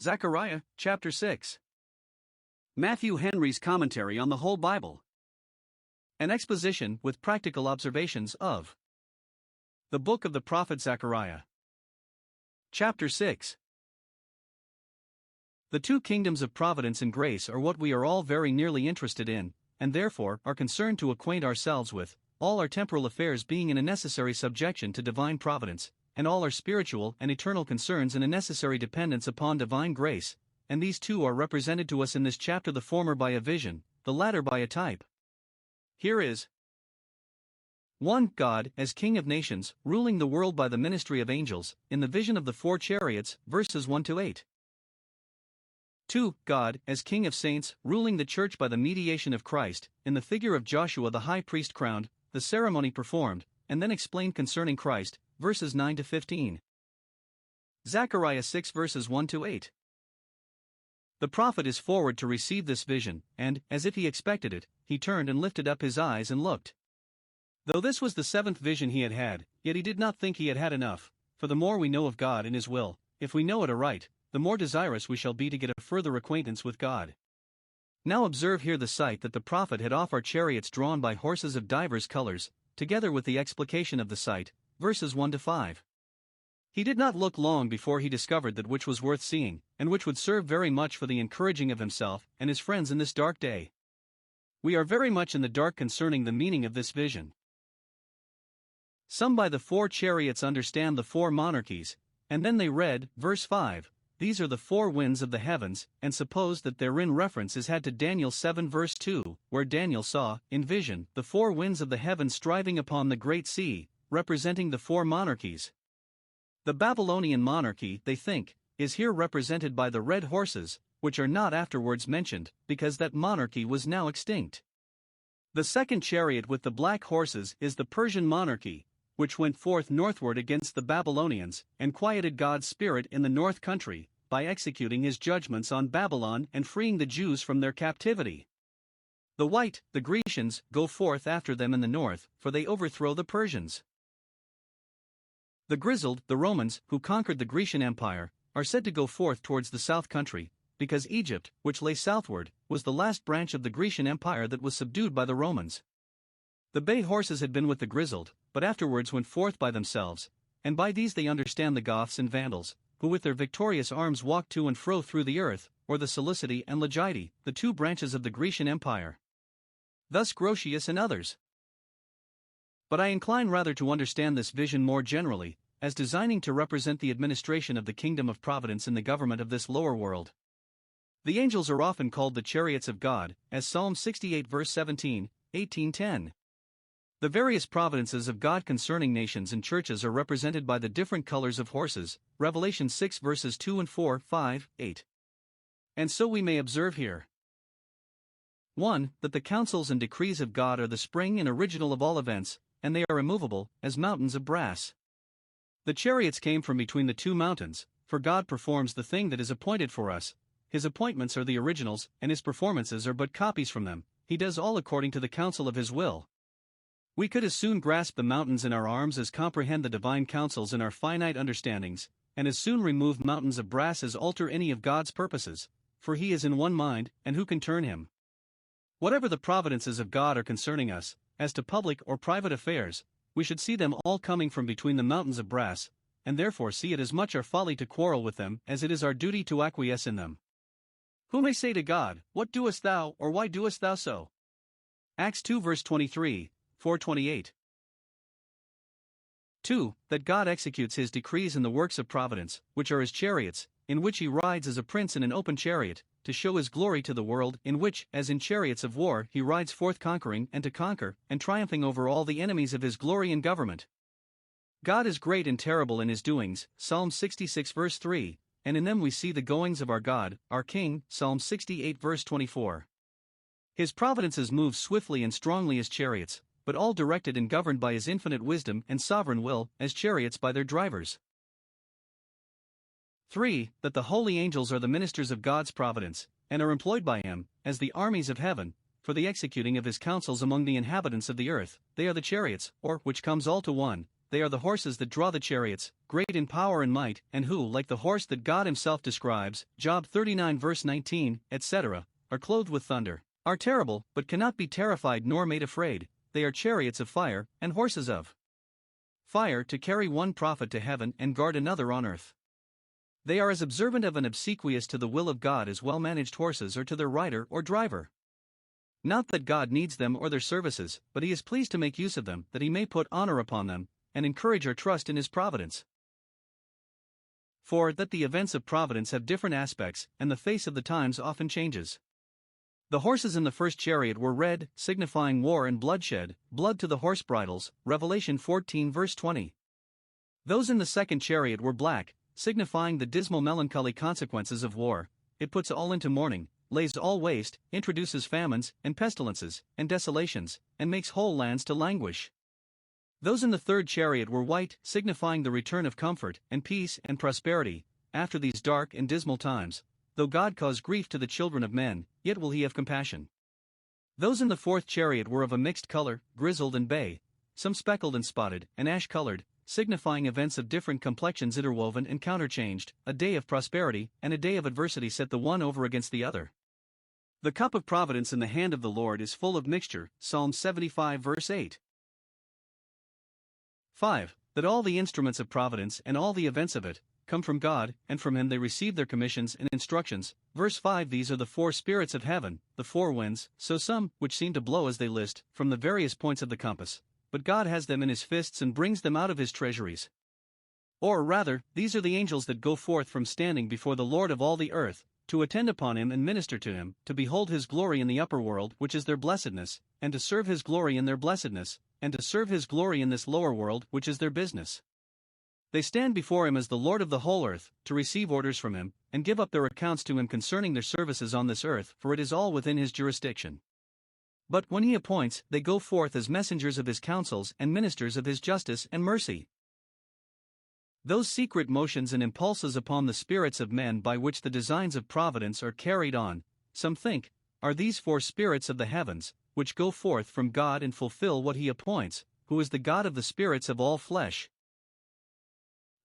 Zachariah, chapter 6. Matthew Henry's Commentary on the Whole Bible. An exposition with practical observations of the book of the prophet Zachariah. Chapter 6. The two kingdoms of providence and grace are what we are all very nearly interested in, and therefore are concerned to acquaint ourselves with, all our temporal affairs being in a necessary subjection to divine providence, and all our spiritual and eternal concerns in a necessary dependence upon divine grace, and these two are represented to us in this chapter, the former by a vision, the latter by a type. Here is 1. God, as King of nations, ruling the world by the ministry of angels, in the vision of the four chariots, verses 1-8. 2. God, as King of saints, ruling the church by the mediation of Christ, in the figure of Joshua the high priest crowned, the ceremony performed, and then explained concerning Christ, verses 9-15. Zechariah 6 verses 1-8. The prophet is forward to receive this vision, and, as if he expected it, he turned and lifted up his eyes and looked. Though this was the seventh vision he had had, yet he did not think he had had enough, for the more we know of God and his will, if we know it aright, the more desirous we shall be to get a further acquaintance with God. Now observe here the sight that the prophet had off are chariots drawn by horses of divers colors, together with the explication of the sight, verses 1-5. He did not look long before he discovered that which was worth seeing, and which would serve very much for the encouraging of himself and his friends in this dark day. We are very much in the dark concerning the meaning of this vision. Some by the four chariots understand the four monarchies, and then they read, verse 5, these are the four winds of the heavens, and suppose that therein reference is had to Daniel 7 verse 2, where Daniel saw, in vision, the four winds of the heavens striving upon the great sea, representing the four monarchies. The Babylonian monarchy, they think, is here represented by the red horses, which are not afterwards mentioned, because that monarchy was now extinct. The second chariot with the black horses is the Persian monarchy, which went forth northward against the Babylonians, and quieted God's spirit in the north country, by executing his judgments on Babylon and freeing the Jews from their captivity. The white, the Grecians, go forth after them in the north, for they overthrow the Persians. The grizzled, the Romans, who conquered the Grecian Empire, are said to go forth towards the south country, because Egypt, which lay southward, was the last branch of the Grecian Empire that was subdued by the Romans. The bay horses had been with the grizzled, but afterwards went forth by themselves, and by these they understand the Goths and Vandals, who with their victorious arms walked to and fro through the earth, or the Seleucidae and Lagidae, the two branches of the Grecian Empire. Thus Grotius and others. But I incline rather to understand this vision more generally, as designing to represent the administration of the kingdom of providence in the government of this lower world. The angels are often called the chariots of God, as Psalm 68 verse 17, 18:10. The various providences of God concerning nations and churches are represented by the different colors of horses, Revelation 6 verses 2 and 4, 5, 8. And so we may observe here 1. That the counsels and decrees of God are the spring and original of all events, and they are immovable, as mountains of brass. The chariots came from between the two mountains, for God performs the thing that is appointed for us. His appointments are the originals, and his performances are but copies from them. He does all according to the counsel of his will. We could as soon grasp the mountains in our arms as comprehend the divine counsels in our finite understandings, and as soon remove mountains of brass as alter any of God's purposes, for he is in one mind, and who can turn him? Whatever the providences of God are concerning us, as to public or private affairs, we should see them all coming from between the mountains of brass, and therefore see it as much our folly to quarrel with them as it is our duty to acquiesce in them. Who may say to God, what doest thou, or why doest thou so? Acts 2 verse 23, 4:28. 2. That God executes his decrees in the works of providence, which are his chariots, in which he rides as a prince in an open chariot, to show his glory to the world, in which, as in chariots of war, he rides forth conquering and to conquer, and triumphing over all the enemies of his glory and government. God is great and terrible in his doings, Psalm 66 verse 3, and in them we see the goings of our God, our King, Psalm 68 verse 24. His providences move swiftly and strongly as chariots, but all directed and governed by his infinite wisdom and sovereign will, as chariots by their drivers. 3. That the holy angels are the ministers of God's providence, and are employed by him, as the armies of heaven, for the executing of his counsels among the inhabitants of the earth. They are the chariots, or, which comes all to one, they are the horses that draw the chariots, great in power and might, and who, like the horse that God himself describes, Job 39 verse 19, etc., are clothed with thunder, are terrible, but cannot be terrified nor made afraid. They are chariots of fire, and horses of fire to carry one prophet to heaven and guard another on earth. They are as observant of and obsequious to the will of God as well-managed horses are to their rider or driver. Not that God needs them or their services, but he is pleased to make use of them, that he may put honor upon them, and encourage our trust in his providence. For that the events of providence have different aspects, and the face of the times often changes. The horses in the first chariot were red, signifying war and bloodshed, blood to the horse bridles, Revelation 14 verse 20. Those in the second chariot were black, signifying the dismal melancholy consequences of war. It puts all into mourning, lays all waste, introduces famines, and pestilences, and desolations, and makes whole lands to languish. Those in the third chariot were white, signifying the return of comfort, and peace, and prosperity, after these dark and dismal times. Though God cause grief to the children of men, yet will he have compassion. Those in the fourth chariot were of a mixed color, grizzled and bay, some speckled and spotted, and ash-colored, signifying events of different complexions interwoven and counterchanged. A day of prosperity and a day of adversity set the one over against the other. The cup of providence in the hand of the Lord is full of mixture, Psalm 75 verse 8. 5. That all the instruments of providence and all the events of it come from God, and from him they receive their commissions and instructions. Verse 5. These are the four spirits of heaven, the four winds, so some, which seem to blow as they list, from the various points of the compass. But God has them in his fists and brings them out of his treasuries. Or rather, these are the angels that go forth from standing before the Lord of all the earth, to attend upon him and minister to him, to behold his glory in the upper world, which is their blessedness, and to serve his glory in their blessedness, and to serve his glory in this lower world, which is their business. They stand before him as the Lord of the whole earth, to receive orders from him, and give up their accounts to him concerning their services on this earth, for it is all within his jurisdiction. But when he appoints, they go forth as messengers of his counsels and ministers of his justice and mercy. Those secret motions and impulses upon the spirits of men by which the designs of providence are carried on, some think, are these four spirits of the heavens, which go forth from God and fulfill what he appoints, who is the God of the spirits of all flesh.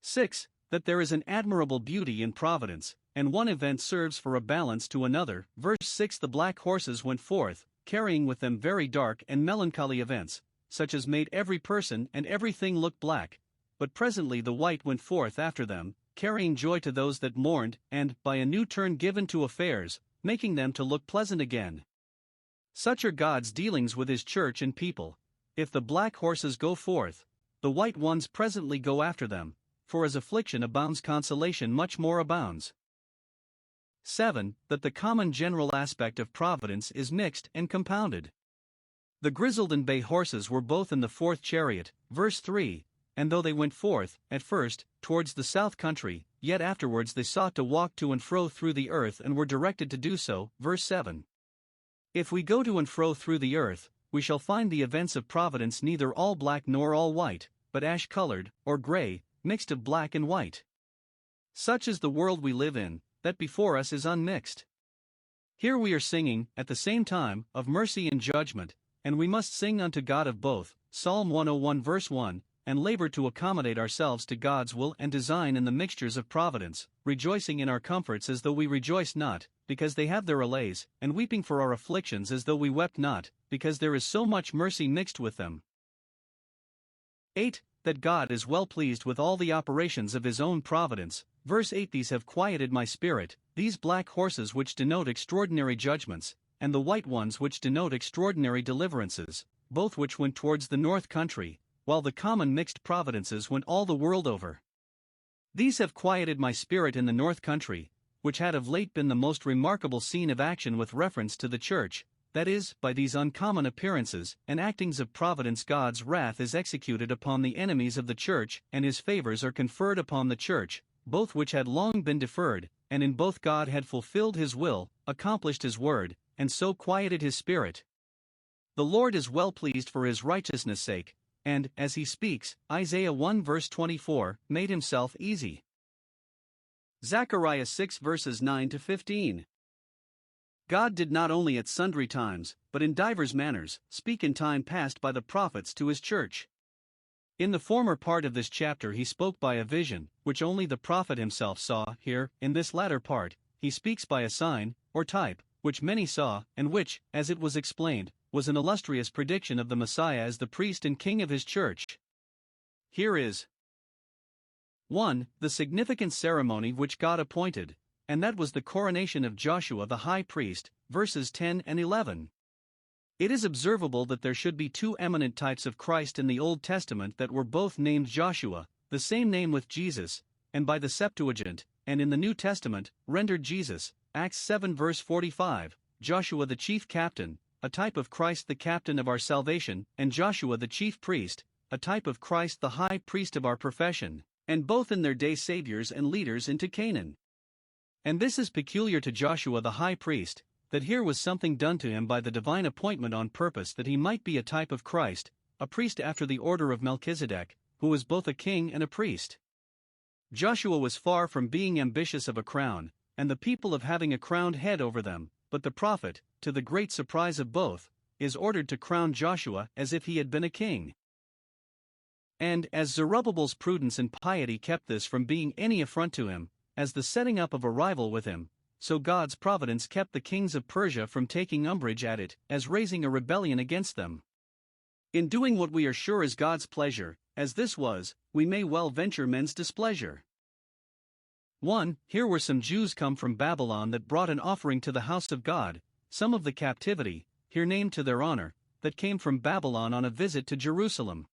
6. That there is an admirable beauty in providence, and one event serves for a balance to another. Verse 6. The black horses went forth, carrying with them very dark and melancholy events, such as made every person and everything look black. But presently the white went forth after them, carrying joy to those that mourned, and, by a new turn given to affairs, making them to look pleasant again. Such are God's dealings with his church and people. If the black horses go forth, the white ones presently go after them, for as affliction abounds consolation much more abounds. 7. That the common general aspect of providence is mixed and compounded. The grizzled and bay horses were both in the fourth chariot, verse 3, and though they went forth, at first, towards the south country, yet afterwards they sought to walk to and fro through the earth and were directed to do so, verse 7. If we go to and fro through the earth, we shall find the events of providence neither all black nor all white, but ash-colored, or gray, mixed of black and white. Such is the world we live in, that before us is unmixed. Here we are singing, at the same time, of mercy and judgment, and we must sing unto God of both, Psalm 101 verse 1, and labor to accommodate ourselves to God's will and design in the mixtures of providence, rejoicing in our comforts as though we rejoiced not, because they have their allays, and weeping for our afflictions as though we wept not, because there is so much mercy mixed with them. 8. That God is well pleased with all the operations of his own providence. Verse 8. These have quieted my spirit, these black horses which denote extraordinary judgments, and the white ones which denote extraordinary deliverances, both which went towards the north country, while the common mixed providences went all the world over. These have quieted my spirit in the north country, which had of late been the most remarkable scene of action with reference to the church. That is, by these uncommon appearances and actings of providence God's wrath is executed upon the enemies of the church, and his favors are conferred upon the church, both which had long been deferred, and in both God had fulfilled his will, accomplished his word, and so quieted his spirit. The Lord is well pleased for his righteousness' sake, and, as he speaks, Isaiah 1 verse 24, made himself easy. Zachariah 6 verses 9 to 15. God did not only at sundry times, but in divers manners, speak in time past by the prophets to his church. In the former part of this chapter he spoke by a vision, which only the prophet himself saw. Here, in this latter part, he speaks by a sign, or type, which many saw, and which, as it was explained, was an illustrious prediction of the Messiah as the priest and king of his church. Here is 1. The significant ceremony which God appointed, and that was the coronation of Joshua the high priest, verses 10 and 11. It is observable that there should be two eminent types of Christ in the Old Testament that were both named Joshua, the same name with Jesus, and by the Septuagint, and in the New Testament, rendered Jesus, Acts 7 verse 45, Joshua the chief captain, a type of Christ the captain of our salvation, and Joshua the chief priest, a type of Christ the high priest of our profession, and both in their day saviors and leaders into Canaan. And this is peculiar to Joshua the high priest, that here was something done to him by the divine appointment on purpose that he might be a type of Christ, a priest after the order of Melchizedek, who was both a king and a priest. Joshua was far from being ambitious of a crown, and the people of having a crowned head over them, but the prophet, to the great surprise of both, is ordered to crown Joshua as if he had been a king. And as Zerubbabel's prudence and piety kept this from being any affront to him, as the setting up of a rival with him, so God's providence kept the kings of Persia from taking umbrage at it, as raising a rebellion against them. In doing what we are sure is God's pleasure, as this was, we may well venture men's displeasure. 1. Here were some Jews come from Babylon that brought an offering to the house of God, some of the captivity, here named to their honor, that came from Babylon on a visit to Jerusalem.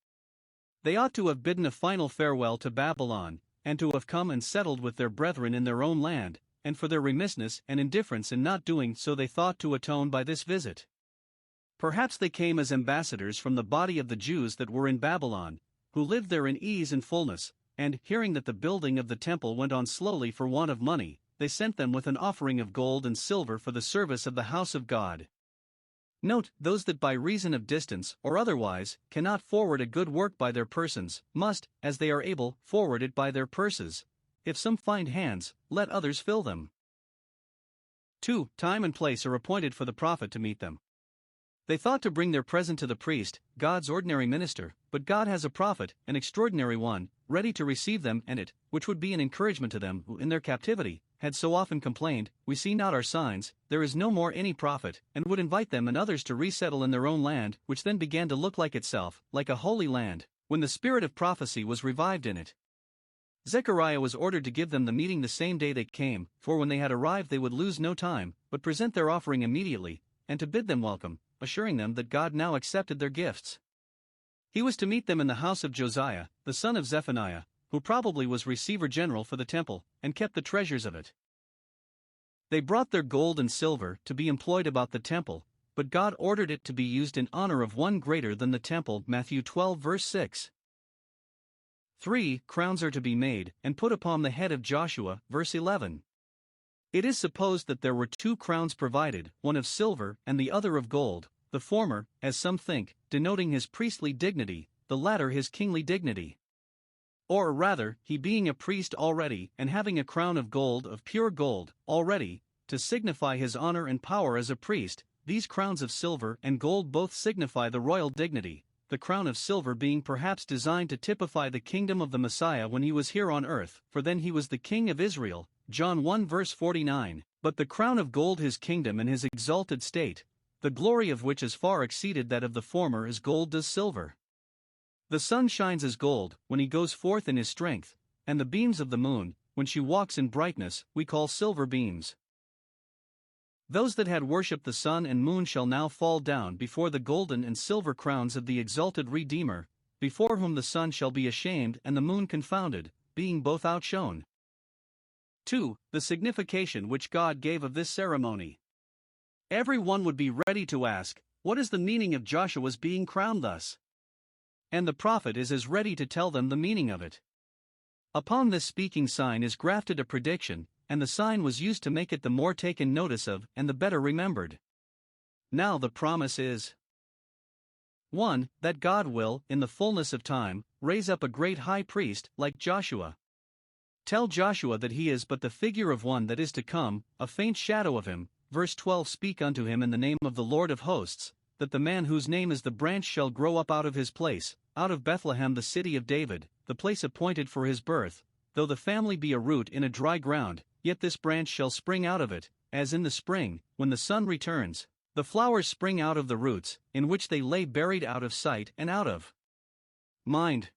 They ought to have bidden a final farewell to Babylon, and to have come and settled with their brethren in their own land, and for their remissness and indifference in not doing so they thought to atone by this visit. Perhaps they came as ambassadors from the body of the Jews that were in Babylon, who lived there in ease and fullness, and, hearing that the building of the temple went on slowly for want of money, they sent them with an offering of gold and silver for the service of the house of God. Note, those that by reason of distance, or otherwise, cannot forward a good work by their persons, must, as they are able, forward it by their purses. If some find hands, let others fill them. 2. Time and place are appointed for the prophet to meet them. They thought to bring their present to the priest, God's ordinary minister, but God has a prophet, an extraordinary one, ready to receive them, and it, which would be an encouragement to them who in their captivity had so often complained, we see not our signs, there is no more any prophet, and would invite them and others to resettle in their own land, which then began to look like itself, like a holy land, when the spirit of prophecy was revived in it. Zachariah was ordered to give them the meeting the same day they came, for when they had arrived they would lose no time, but present their offering immediately, and to bid them welcome, assuring them that God now accepted their gifts. He was to meet them in the house of Josiah, the son of Zephaniah, who probably was receiver general for the temple, and kept the treasures of it. They brought their gold and silver to be employed about the temple, but God ordered it to be used in honor of one greater than the temple. Matthew 12 verse 6. 3. Crowns are to be made, and put upon the head of Joshua, verse 11. It is supposed that there were two crowns provided, one of silver and the other of gold, the former, as some think, denoting his priestly dignity, the latter his kingly dignity. Or rather, he being a priest already, and having a crown of gold, of pure gold, already, to signify his honor and power as a priest, these crowns of silver and gold both signify the royal dignity, the crown of silver being perhaps designed to typify the kingdom of the Messiah when he was here on earth, for then he was the king of Israel, John 1 verse 49, but the crown of gold his kingdom and his exalted state, the glory of which is far exceeded that of the former as gold does silver. The sun shines as gold, when he goes forth in his strength, and the beams of the moon, when she walks in brightness, we call silver beams. Those that had worshipped the sun and moon shall now fall down before the golden and silver crowns of the exalted Redeemer, before whom the sun shall be ashamed and the moon confounded, being both outshone. 2. The signification which God gave of this ceremony. Every one would be ready to ask, what is the meaning of Joshua's being crowned thus? And the prophet is as ready to tell them the meaning of it. Upon this speaking sign is grafted a prediction, and the sign was used to make it the more taken notice of and the better remembered. Now the promise is 1. That God will, in the fullness of time, raise up a great high priest like Joshua. Tell Joshua that he is but the figure of one that is to come, a faint shadow of him. Verse 12. Speak unto him in the name of the Lord of hosts, that the man whose name is the branch shall grow up out of his place, out of Bethlehem the city of David, the place appointed for his birth. Though the family be a root in a dry ground, yet this branch shall spring out of it, as in the spring, when the sun returns. The flowers spring out of the roots, in which they lay buried out of sight and out of mind.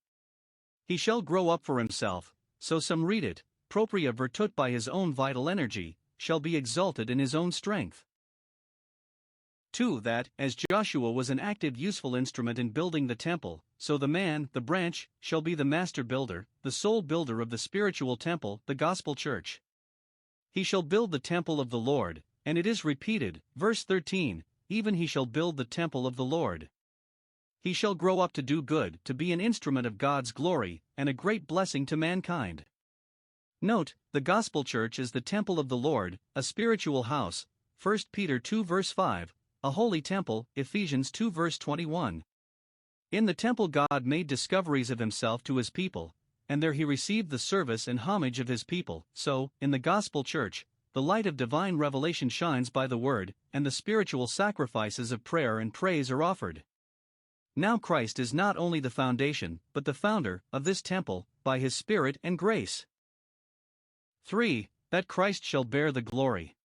He shall grow up for himself, so some read it, propria virtut, by his own vital energy, shall be exalted in his own strength. 2. That, as Joshua was an active useful instrument in building the temple, so the man, the branch, shall be the master builder, the sole builder of the spiritual temple, the gospel church. He shall build the temple of the Lord, and it is repeated, verse 13, even he shall build the temple of the Lord. He shall grow up to do good, to be an instrument of God's glory, and a great blessing to mankind. Note, the gospel church is the temple of the Lord, a spiritual house, 1 Peter 2 verse 5, a holy temple, Ephesians 2 verse 21. In the temple God made discoveries of himself to his people, and there he received the service and homage of his people. So, in the gospel church, the light of divine revelation shines by the word, and the spiritual sacrifices of prayer and praise are offered. Now Christ is not only the foundation, but the founder, of this temple, by his Spirit and grace. 3. That Christ shall bear the glory.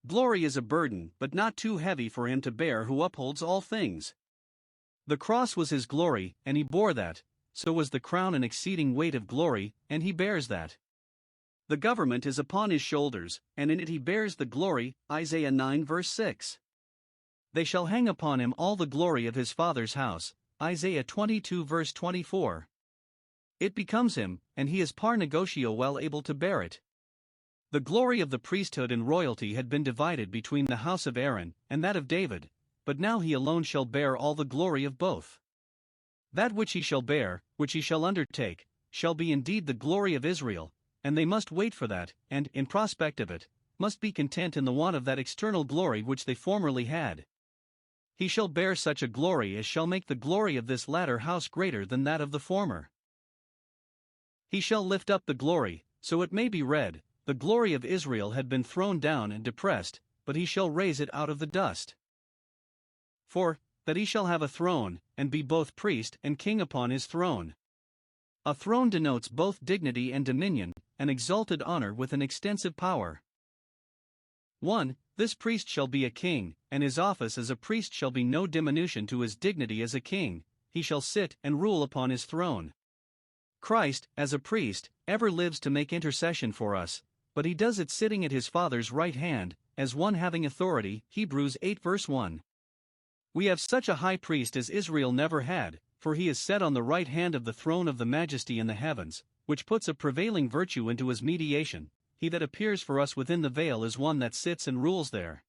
Glory is a burden, but not too heavy for him to bear who upholds all things. The cross was his glory, and he bore that. So was the crown an exceeding weight of glory, and he bears that. The government is upon his shoulders, and in it he bears the glory, Isaiah 9 verse 6. They shall hang upon him all the glory of his father's house, Isaiah 22 verse 24. It becomes him, and he is par negotio well able to bear it. The glory of the priesthood and royalty had been divided between the house of Aaron and that of David, but now he alone shall bear all the glory of both. That which he shall bear, which he shall undertake, shall be indeed the glory of Israel, and they must wait for that, and, in prospect of it, must be content in the want of that external glory which they formerly had. He shall bear such a glory as shall make the glory of this latter house greater than that of the former. He shall lift up the glory, so it may be read, the glory of Israel had been thrown down and depressed, but he shall raise it out of the dust. 4. That he shall have a throne, and be both priest and king upon his throne. A throne denotes both dignity and dominion, an exalted honor with an extensive power. 1. This priest shall be a king, and his office as a priest shall be no diminution to his dignity as a king, he shall sit and rule upon his throne. Christ, as a priest, ever lives to make intercession for us, but he does it sitting at his Father's right hand, as one having authority, Hebrews 8 verse 1. We have such a high priest as Israel never had, for he is set on the right hand of the throne of the majesty in the heavens, which puts a prevailing virtue into his mediation. He that appears for us within the veil is one that sits and rules there.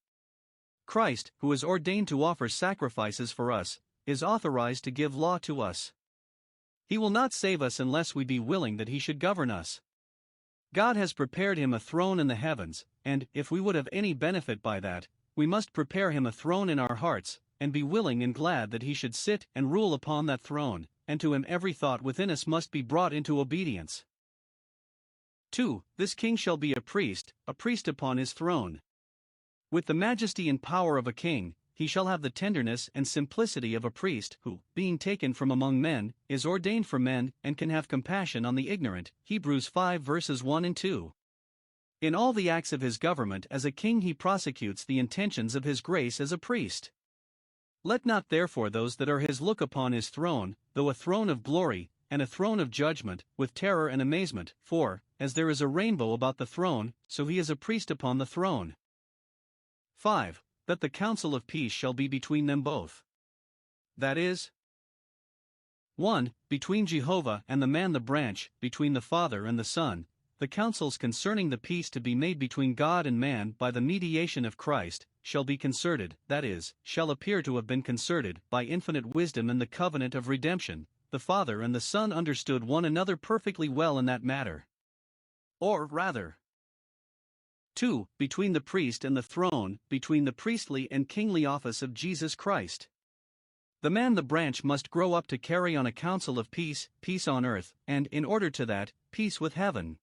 Christ, who is ordained to offer sacrifices for us, is authorized to give law to us. He will not save us unless we be willing that he should govern us. God has prepared him a throne in the heavens, and, if we would have any benefit by that, we must prepare him a throne in our hearts, and be willing and glad that he should sit and rule upon that throne, and to him every thought within us must be brought into obedience. 2. This king shall be a priest upon his throne. With the majesty and power of a king, he shall have the tenderness and simplicity of a priest who, being taken from among men, is ordained for men and can have compassion on the ignorant, Hebrews 5 verses 1 and 2. In all the acts of his government as a king he prosecutes the intentions of his grace as a priest. Let not therefore those that are his look upon his throne, though a throne of glory, and a throne of judgment, with terror and amazement, for, as there is a rainbow about the throne, so he is a priest upon the throne. 5. That the counsel of peace shall be between them both. That is, 1. Between Jehovah and the man the branch, between the Father and the Son, the counsels concerning the peace to be made between God and man by the mediation of Christ, shall be concerted, that is, shall appear to have been concerted, by infinite wisdom in the covenant of redemption. The Father and the Son understood one another perfectly well in that matter. Or rather, 2. Between the priest and the throne, between the priestly and kingly office of Jesus Christ. The man the branch must grow up to carry on a counsel of peace, peace on earth, and, in order to that, peace with heaven.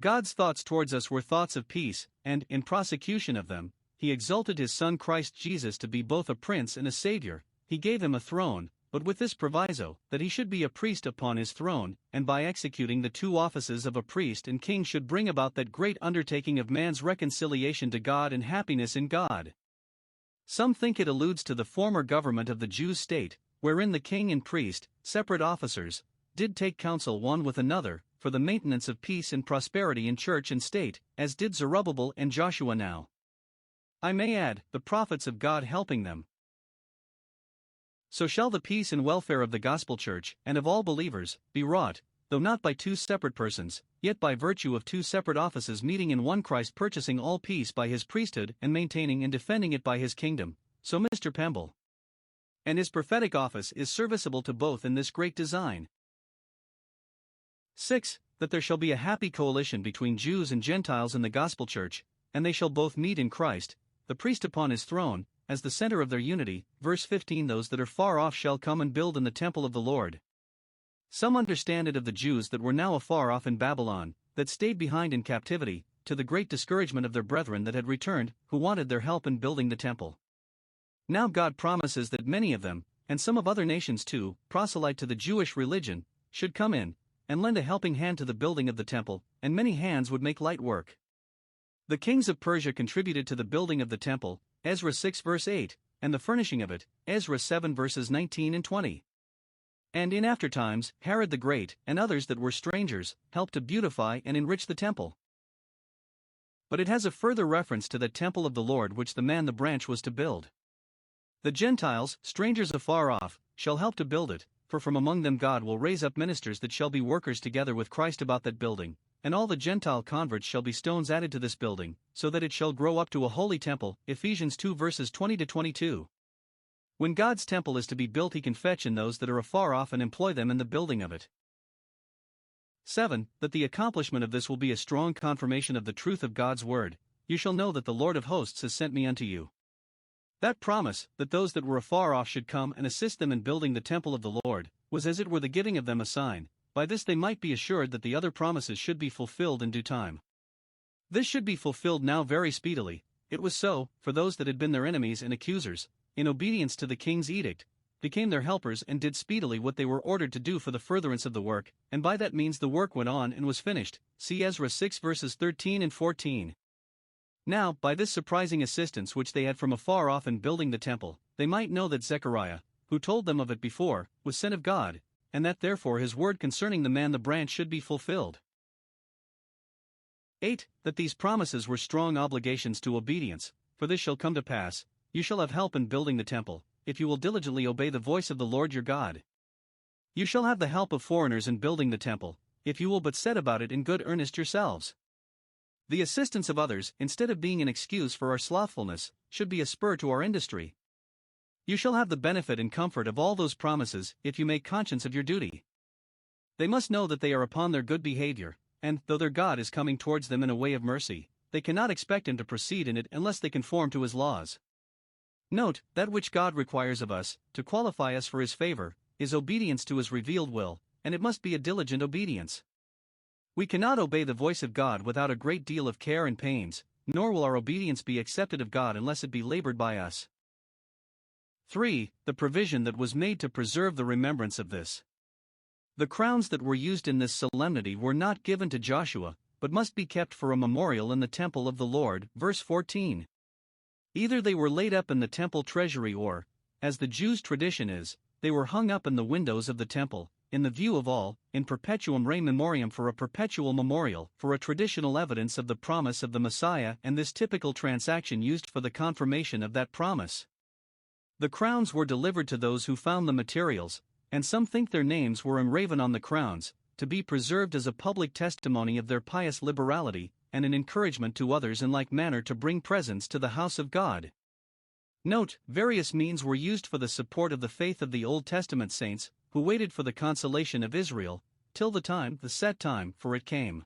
God's thoughts towards us were thoughts of peace, and, in prosecution of them, he exalted his Son Christ Jesus to be both a prince and a Savior. He gave him a throne, but with this proviso, that he should be a priest upon his throne, and by executing the two offices of a priest and king should bring about that great undertaking of man's reconciliation to God and happiness in God. Some think it alludes to the former government of the Jews' state, wherein the king and priest, separate officers, did take counsel one with another, for the maintenance of peace and prosperity in church and state, as did Zerubbabel and Joshua now. I may add, the prophets of God helping them. So shall the peace and welfare of the gospel church, and of all believers, be wrought, though not by two separate persons, yet by virtue of two separate offices meeting in one Christ, purchasing all peace by his priesthood and maintaining and defending it by his kingdom. So Mr. Pemble and his prophetic office is serviceable to both in this great design. 6. That there shall be a happy coalition between Jews and Gentiles in the gospel church, and they shall both meet in Christ, the priest upon his throne, as the center of their unity. Verse 15. Those that are far off shall come and build in the temple of the Lord. Some understand it of the Jews that were now afar off in Babylon, that stayed behind in captivity, to the great discouragement of their brethren that had returned, who wanted their help in building the temple. Now God promises that many of them, and some of other nations too, proselyte to the Jewish religion, should come in, and lend a helping hand to the building of the temple, and many hands would make light work. The kings of Persia contributed to the building of the temple, Ezra 6 verse 8, and the furnishing of it, Ezra 7 verses 19 and 20. And in after times, Herod the Great, and others that were strangers, helped to beautify and enrich the temple. But it has a further reference to the temple of the Lord which the man the branch was to build. The Gentiles, strangers afar off, shall help to build it, for from among them God will raise up ministers that shall be workers together with Christ about that building, and all the Gentile converts shall be stones added to this building, so that it shall grow up to a holy temple. Ephesians 2 verses 20-22. When God's temple is to be built, he can fetch in those that are afar off and employ them in the building of it. 7. That the accomplishment of this will be a strong confirmation of the truth of God's word. You shall know that the Lord of hosts has sent me unto you. That promise, that those that were afar off should come and assist them in building the temple of the Lord, was as it were the giving of them a sign. By this they might be assured that the other promises should be fulfilled in due time. This should be fulfilled now very speedily. It was so, for those that had been their enemies and accusers, in obedience to the king's edict, became their helpers and did speedily what they were ordered to do for the furtherance of the work, and by that means the work went on and was finished. See Ezra 6 verses 13 and 14. Now, by this surprising assistance which they had from afar off in building the temple, they might know that Zechariah, who told them of it before, was sent of God, and that therefore his word concerning the man the branch should be fulfilled. 8. That these promises were strong obligations to obedience, for this shall come to pass, you shall have help in building the temple, if you will diligently obey the voice of the Lord your God. You shall have the help of foreigners in building the temple, if you will but set about it in good earnest yourselves. The assistance of others, instead of being an excuse for our slothfulness, should be a spur to our industry. You shall have the benefit and comfort of all those promises, if you make conscience of your duty. They must know that they are upon their good behavior, and, though their God is coming towards them in a way of mercy, they cannot expect him to proceed in it unless they conform to his laws. Note, that which God requires of us, to qualify us for his favor, is obedience to his revealed will, and it must be a diligent obedience. We cannot obey the voice of God without a great deal of care and pains, nor will our obedience be accepted of God unless it be labored by us. 3. The provision that was made to preserve the remembrance of this. The crowns that were used in this solemnity were not given to Joshua, but must be kept for a memorial in the temple of the Lord. Verse 14. Either they were laid up in the temple treasury or, as the Jews' tradition is, they were hung up in the windows of the temple, in the view of all, in perpetuum rei memoriam, for a perpetual memorial, for a traditional evidence of the promise of the Messiah, and this typical transaction used for the confirmation of that promise. The crowns were delivered to those who found the materials, and some think their names were engraven on the crowns, to be preserved as a public testimony of their pious liberality, and an encouragement to others in like manner to bring presents to the house of God. Note, various means were used for the support of the faith of the Old Testament saints, who waited for the consolation of Israel, till the set time for it came.